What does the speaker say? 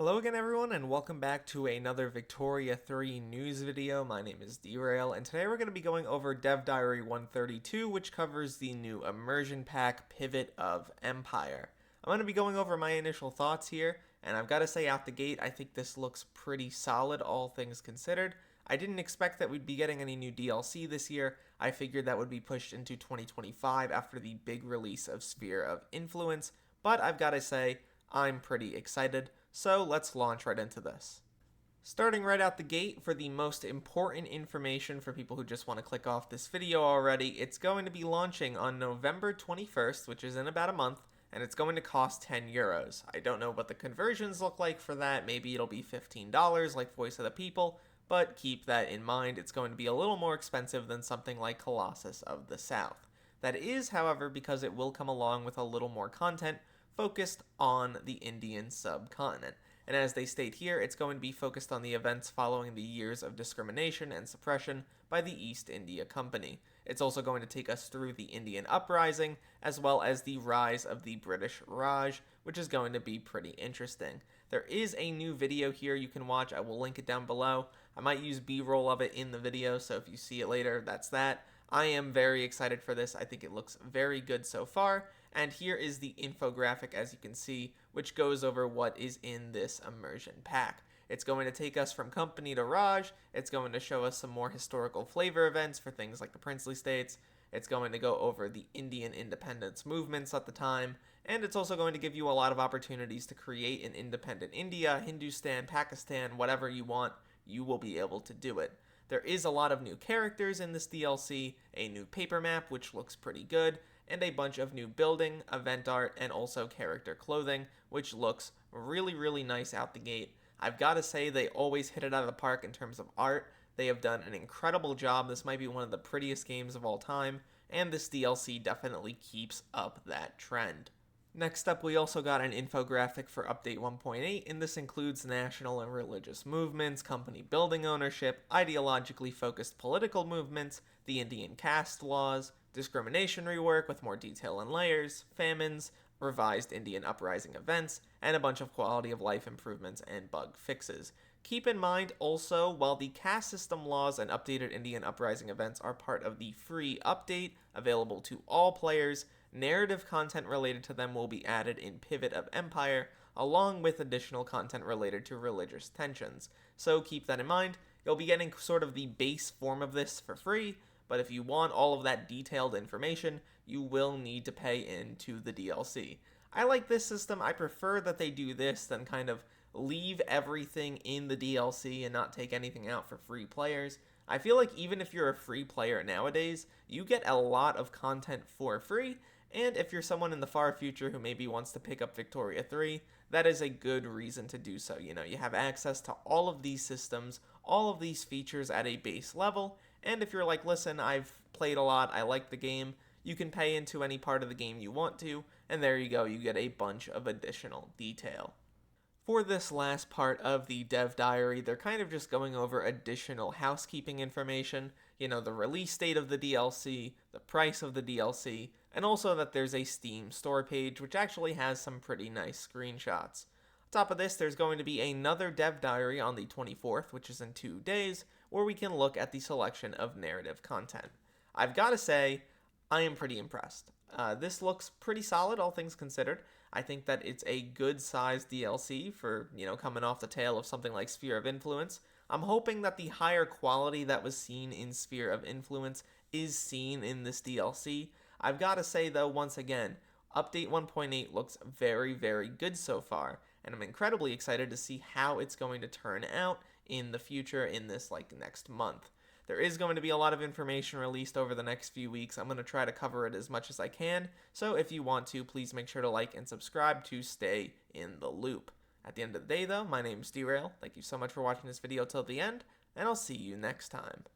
Hello again everyone and welcome back to another Victoria 3 news video. My name is Derail and today we're going to be going over Dev Diary 132, which covers the new Immersion Pack Pivot of Empire. I'm going to be going over my initial thoughts here, and I've got to say out the gate I think this looks pretty solid, all things considered. I didn't expect that we'd be getting any new DLC this year. I figured that would be pushed into 2025 after the big release of Sphere of Influence, but I've got to say I'm pretty excited. So let's launch right into this. Starting right out the gate, for the most important information for people who just want to click off this video already, it's going to be launching on November 21st, which is in about a month, and it's going to cost 10 euros. I don't know what the conversions look like for that. Maybe it'll be $15 like Voice of the People, but keep that in mind. It's going to be a little more expensive than something like Colossus of the South. That is, however, because it will come along with a little more content focused on the Indian Subcontinent. And as they state here, it's going to be focused on the events following the years of discrimination and suppression by the East India Company. It's also going to take us through the Indian Uprising, as well as the rise of the British Raj, which is going to be pretty interesting. There is a new video here you can watch. I will link it down below. I might use B-roll of it in the video, so if you see it later, that's that. I am very excited for this. I think it looks very good so far. And here is the infographic, as you can see, which goes over what is in this immersion pack. It's going to take us from Company to Raj. It's going to show us some more historical flavor events for things like the princely states. It's going to go over the Indian independence movements at the time. And it's also going to give you a lot of opportunities to create an independent India, Hindustan, Pakistan, whatever you want. You will be able to do it. There is a lot of new characters in this DLC, a new paper map, which looks pretty good, and a bunch of new building, event art, and also character clothing, which looks really nice out the gate. I've got to say, they always hit it out of the park in terms of art. They have done an incredible job. This might be one of the prettiest games of all time, and this DLC definitely keeps up that trend. Next up, we also got an infographic for Update 1.8, and this includes national and religious movements, company building ownership, ideologically focused political movements, the Indian caste laws, discrimination rework with more detail and layers, famines, revised Indian uprising events, and a bunch of quality of life improvements and bug fixes. Keep in mind also, while the caste system laws and updated Indian uprising events are part of the free update available to all players, narrative content related to them will be added in Pivot of Empire, along with additional content related to religious tensions. So keep that in mind. You'll be getting sort of the base form of this for free, but if you want all of that detailed information, you will need to pay into the DLC. I like this system. I prefer that they do this than kind of leave everything in the DLC and not take anything out for free players. I feel like even if you're a free player nowadays, you get a lot of content for free, and if you're someone in the far future who maybe wants to pick up Victoria 3, that is a good reason to do so. You know, you have access to all of these systems, all of these features at a base level, and if you're like, listen, I've played a lot, I like the game, you can pay into any part of the game you want to, and there you go, you get a bunch of additional detail. For this last part of the Dev Diary, they're kind of just going over additional housekeeping information, you know, the release date of the DLC, the price of the DLC, and also that there's a Steam store page, which actually has some pretty nice screenshots. On top of this, there's going to be another Dev Diary on the 24th, which is in 2 days, where we can look at the selection of narrative content. I've got to say, I am pretty impressed. This looks pretty solid, all things considered. I think that it's a good-sized DLC for, you know, coming off the tail of something like Sphere of Influence. I'm hoping that the higher quality that was seen in Sphere of Influence is seen in this DLC. I've got to say, though, once again, Update 1.8 looks very good so far, and I'm incredibly excited to see how it's going to turn out in the future in this, next month. There is going to be a lot of information released over the next few weeks. I'm going to try to cover it as much as I can, so if you want to, please make sure to like and subscribe to stay in the loop. At the end of the day, though, my name is Derail. Thank you so much for watching this video till the end, and I'll see you next time.